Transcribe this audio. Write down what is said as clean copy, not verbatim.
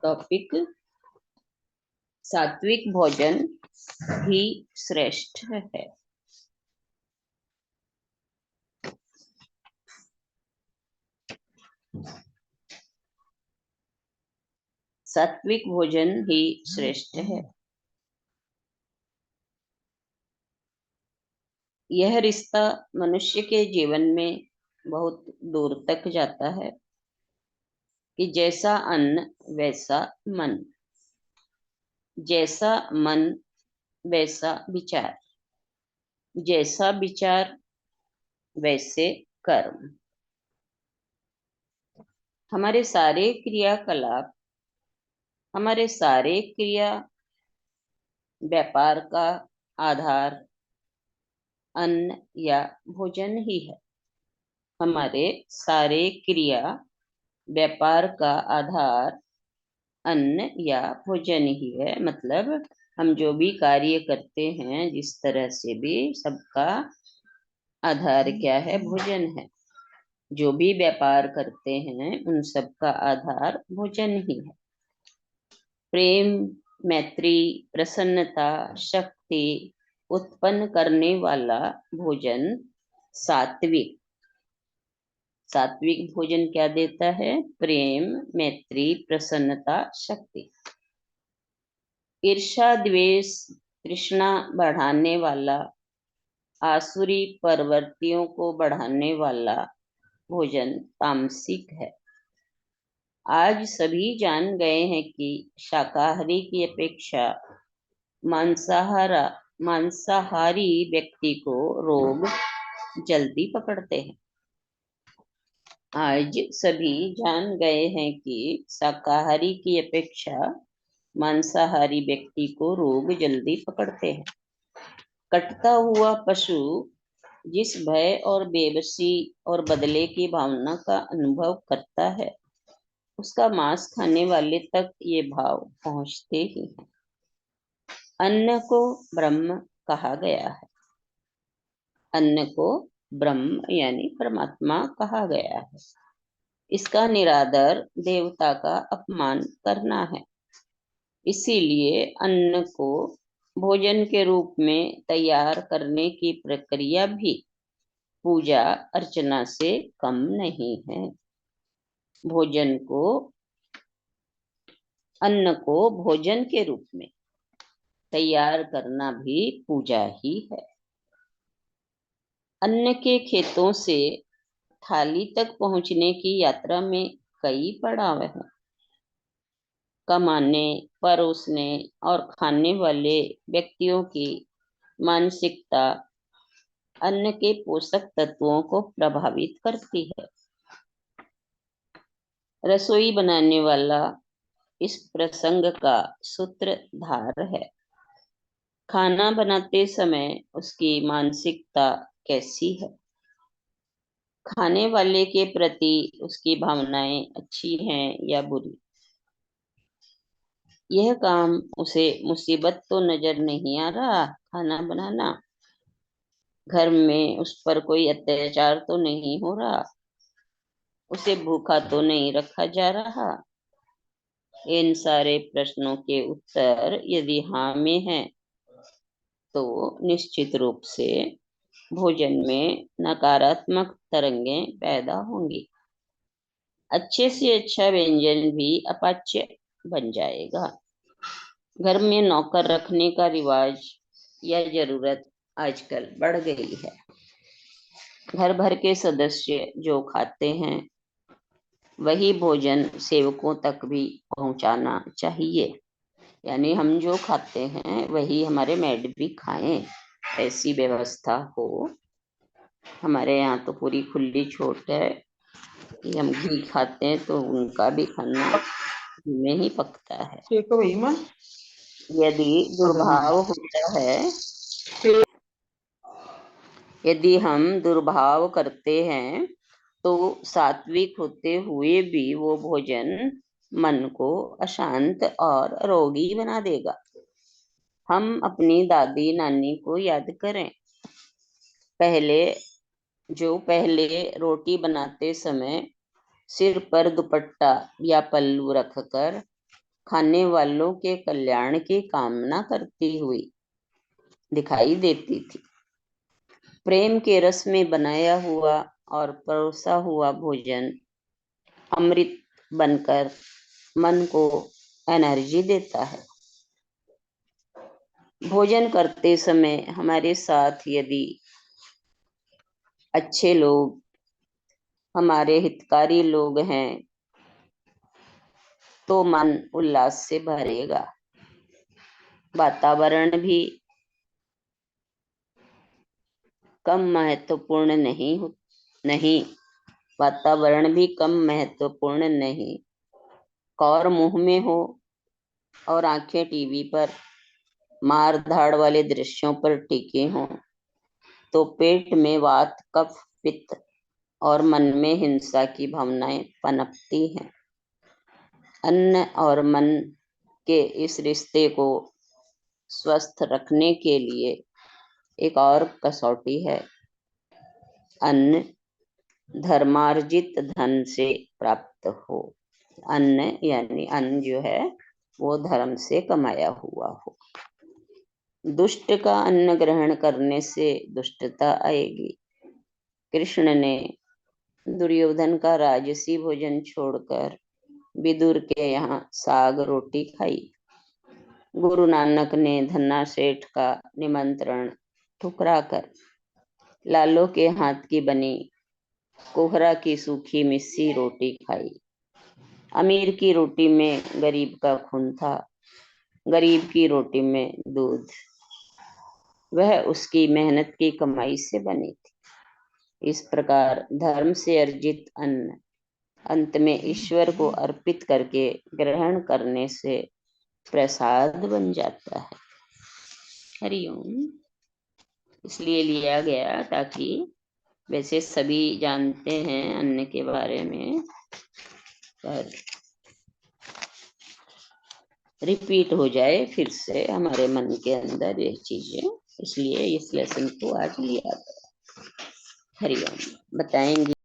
Topic सात्विक भोजन ही श्रेष्ठ है। सात्विक भोजन ही श्रेष्ठ है। यह रिश्ता मनुष्य के जीवन में बहुत दूर तक जाता है कि जैसा अन्न वैसा मन, जैसा मन वैसा विचार, जैसा विचार वैसे कर्म। हमारे सारे क्रियाकलाप, हमारे सारे क्रिया व्यापार का आधार अन्न या भोजन ही है। हमारे सारे क्रिया व्यापार का आधार अन्न या भोजन ही है। मतलब हम जो भी कार्य करते हैं, जिस तरह से भी, सबका आधार क्या है? भोजन है। जो भी व्यापार करते हैं उन सब का आधार भोजन ही है। प्रेम, मैत्री, प्रसन्नता, शक्ति उत्पन्न करने वाला भोजन सात्विक। सात्विक भोजन क्या देता है? प्रेम, मैत्री, प्रसन्नता, शक्ति। ईर्ष्या, द्वेष, तृष्णा बढ़ाने वाला, आसुरी प्रवृत्तियों को बढ़ाने वाला भोजन तामसिक है। आज सभी जान गए हैं कि शाकाहारी की अपेक्षा मांसाहारी व्यक्ति को रोग जल्दी पकड़ते हैं। आज सभी जान गए हैं कि शाकाहारी की अपेक्षा मांसाहारी व्यक्ति को रोग जल्दी पकड़ते हैं। कटता हुआ पशु जिस भय और बेबसी और बदले की भावना का अनुभव करता है, उसका मांस खाने वाले तक ये भाव पहुंचते ही हैं। अन्न को ब्रह्म कहा गया है। अन्न को ब्रह्म यानी परमात्मा कहा गया है। इसका निरादर देवता का अपमान करना है। इसीलिए अन्न को भोजन के रूप में तैयार करने की प्रक्रिया भी पूजा अर्चना से कम नहीं है। अन्न को भोजन के रूप में तैयार करना भी पूजा ही है। अन्न के खेतों से थाली तक पहुंचने की यात्रा में कई पड़ाव हैं। कमाने, परोसने और खाने वाले व्यक्तियों की मानसिकता अन्न के पोषक तत्वों को प्रभावित करती है। रसोई बनाने वाला इस प्रसंग का सूत्रधार है। खाना बनाते समय उसकी मानसिकता कैसी है? खाने वाले के प्रति उसकी भावनाएं अच्छी हैं या बुरी? यह काम उसे मुसीबत तो नजर नहीं आ रहा खाना बनाना? घर में उस पर कोई अत्याचार तो नहीं हो रहा? उसे भूखा तो नहीं रखा जा रहा? इन सारे प्रश्नों के उत्तर यदि हाँ में है तो निश्चित रूप से भोजन में नकारात्मक तरंगें पैदा होंगी। अच्छे से अच्छा व्यंजन भी अपाच्य बन जाएगा। घर में नौकर रखने का रिवाज या जरूरत आजकल बढ़ गई है। घर भर के सदस्य जो खाते हैं वही भोजन सेवकों तक भी पहुंचाना चाहिए। यानी हम जो खाते हैं वही हमारे मेड भी खाएं, ऐसी व्यवस्था हो। हमारे यहाँ तो पूरी खुली छूट है कि हम घी खाते हैं तो उनका भी खाना घी में ही पकता है। यदि दुर्भाव होता है, यदि हम दुर्भाव करते हैं तो सात्विक होते हुए भी वो भोजन मन को अशांत और रोगी बना देगा। हम अपनी दादी नानी को याद करें। पहले रोटी बनाते समय सिर पर दुपट्टा या पल्लू रखकर खाने वालों के कल्याण की कामना करती हुई दिखाई देती थी। प्रेम के रस में बनाया हुआ और परोसा हुआ भोजन अमृत बनकर मन को एनर्जी देता है। भोजन करते समय हमारे साथ यदि अच्छे लोग, हमारे हितकारी लोग हैं, तो मन उल्लास से भरेगा। वातावरण भी कम महत्वपूर्ण नहीं, वातावरण भी कम महत्वपूर्ण नहीं। कौर मुंह में हो और आंखें टीवी पर मार धाड़ वाले दृश्यों पर टिके हों, तो पेट में वात, कफ, पित्त और मन में हिंसा की भावनाएं पनपती हैं। अन्न और मन के इस रिश्ते को स्वस्थ रखने के लिए एक और कसौटी है। अन्न धर्मार्जित धन से प्राप्त हो। अन्न यानी अन्न जो है वो धर्म से कमाया हुआ हो। दुष्ट का अन्न ग्रहण करने से दुष्टता आएगी। कृष्ण ने दुर्योधन का राजसी भोजन छोड़कर विदुर के यहाँ साग रोटी खाई। गुरु नानक ने धन्ना सेठ का निमंत्रण ठुकरा कर लालो के हाथ की बनी कोहरा की सूखी मिस्सी रोटी खाई। अमीर की रोटी में गरीब का खून था, गरीब की रोटी में दूध। वह उसकी मेहनत की कमाई से बनी थी। इस प्रकार धर्म से अर्जित अन्न अंत में ईश्वर को अर्पित करके ग्रहण करने से प्रसाद बन जाता है। हरिओम। इसलिए लिया गया ताकि, वैसे सभी जानते हैं अन्न के बारे में, पर रिपीट हो जाए फिर से हमारे मन के अंदर ये चीजें, इसलिए इस लेसन को आज लिया गया। हरिओम। बताएंगे